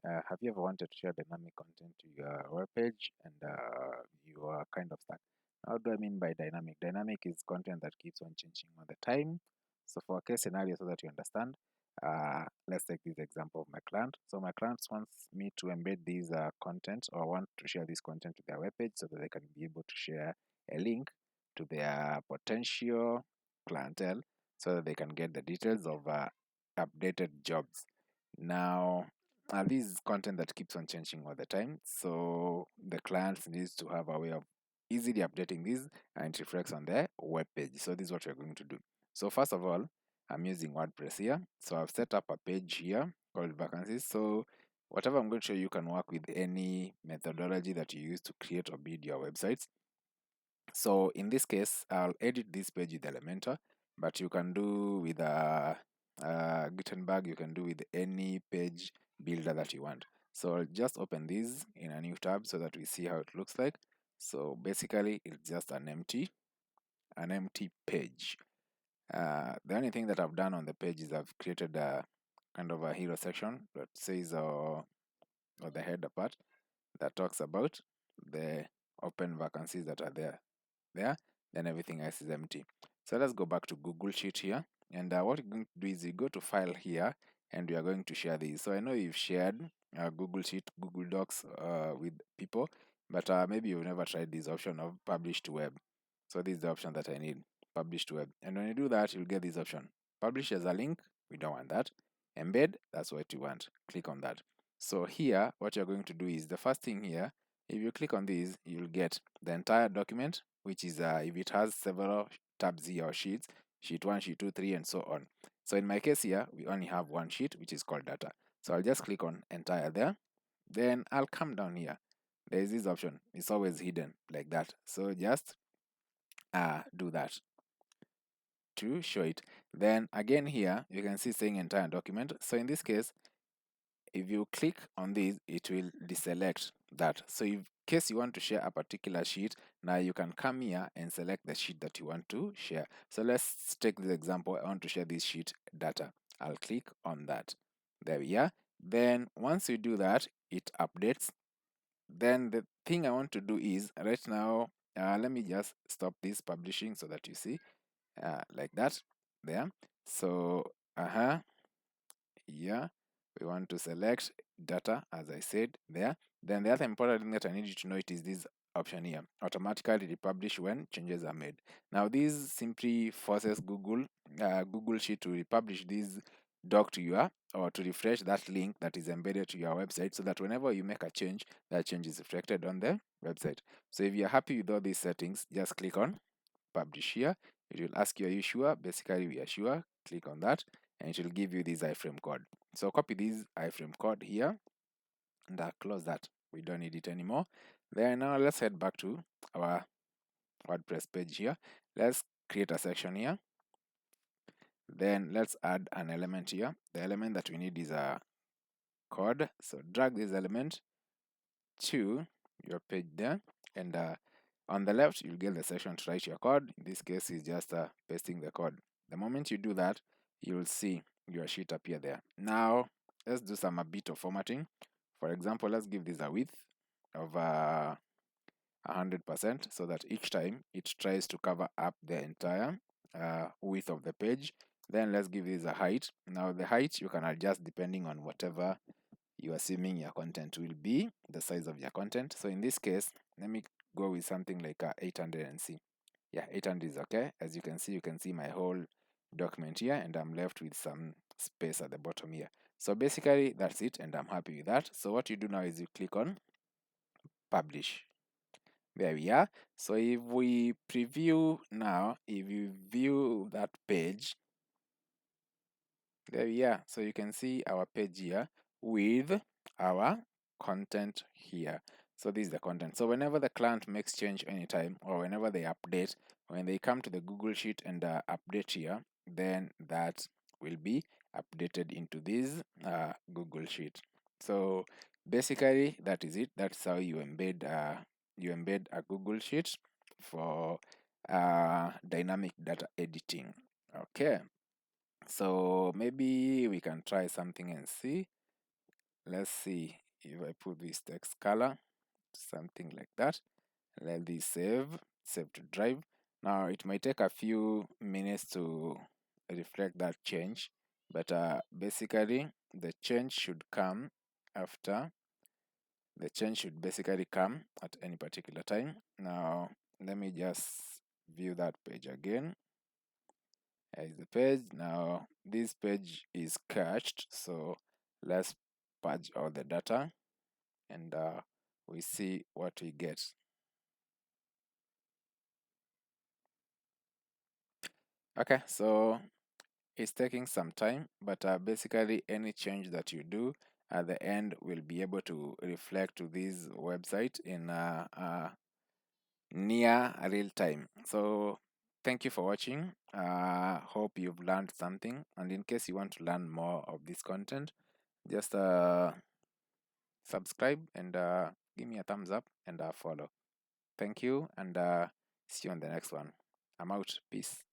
Have you ever wanted to share dynamic content to your web page and you are kind of stuck? How do I mean by dynamic? Dynamic is content that keeps on changing all the time. So for a case scenario, so that you understand, let's take this example of my client. So my client wants me to embed these content or want to share this content to their web page so that they can be able to share a link to their potential clientele so that they can get the details of updated jobs. Now, this is content that keeps on changing all the time, so the client needs to have a way of easily updating this and it reflects on their web page. So this is what we're going to do. So first of all, I'm using WordPress here. So I've set up a page here called vacancies. So whatever I'm going to show you can work with any methodology that you use to create or build your websites. So in this case, I'll edit this page with Elementor, but you can do with Gutenberg, you can do with any page builder that you want. So I'll just open this in a new tab so that we see how it looks like. So basically, it's just an empty page. The only thing that I've done on the page is I've created a kind of a hero section that says or the header part that talks about the open vacancies that are there, then everything else is empty. So let's go back to Google Sheet here. And what you're going to do is you go to File here, and we are going to share these. So I know you've shared Google Sheet, Google Docs with people, but maybe you've never tried this option of Publish to Web. So this is the option that I need, Publish to Web. And when you do that, you'll get this option. Publish as a link, we don't want that. Embed, that's what you want. Click on that. So here, what you're going to do is the first thing here, if you click on this, you'll get the entire document, which is if it has several tabs here or sheets, sheet 1, sheet 2, 3, and so on. So in my case here, we only have one sheet, which is called data. So I'll just click on entire there. Then I'll come down here. There is this option. It's always hidden like that. So just do that to show it. Then again here, you can see saying entire document. So in this case, if you click on this, it will deselect that. So in case you want to share a particular sheet, now you can come here and select the sheet that you want to share. So let's take this example. I want to share this sheet data. I'll click on that. There we are. Then once you do that, it updates. Then the thing I want to do is right now, let me just stop this publishing so that you see like that there. So yeah, we want to select data as I said there. Then the other important thing that I need you to know it is this option here, automatically republish when changes are made. Now this simply forces Google Sheet to republish this doc to your or to refresh that link that is embedded to your website so that whenever you make a change, that change is reflected on the website. So if you're happy with all these settings, just click on publish here. It will ask you, are you sure? Basically, we are sure. Click on that and it will give you this iframe code. So copy this iframe code here and close that. We don't need it anymore. Then now let's head back to our WordPress page here. Let's create a section here. Then let's add an element here. The element that we need is a code. So drag this element to your page there, and on the left you'll get the section to write your code. In this case is just pasting the code. The moment you do that, you'll see your sheet appear there. Now let's do a bit of formatting. For example, let's give this a width of 100% so that each time it tries to cover up the entire width of the page. Then let's give this a height. Now the height you can adjust depending on whatever you assuming your content will be, the size of your content. So in this case, let me go with something like 800 and see. Yeah, 800 is okay. As you can see my whole document here, and I'm left with some space at the bottom here. So basically that's it, and I'm happy with that. So what you do now is you click on publish. There we are. So if we preview now, if you view that page, there we are. So you can see our page here with our content here. So this is the content. So whenever the client makes change anytime or whenever they update, when they come to the Google Sheet and update here, then that will be updated into this Google Sheet. So basically that is it. That's how you embed a Google Sheet for dynamic data editing. Okay. So maybe we can try something and see. let's see if I put this text color, something like that. Let this save to drive. Now it might take a few minutes to reflect that change, but basically after the change should basically come at any particular time. Now let me just view that page again. Here's the page. Now this page is cached, so let's purge all the data and we see what we get. Okay, so it's taking some time, but basically any change that you do at the end will be able to reflect to this website in near real time. So thank you for watching. Hope you've learned something, and in case you want to learn more of this content, just subscribe and give me a thumbs up and follow. Thank you, and see you on the next one. I'm out. Peace.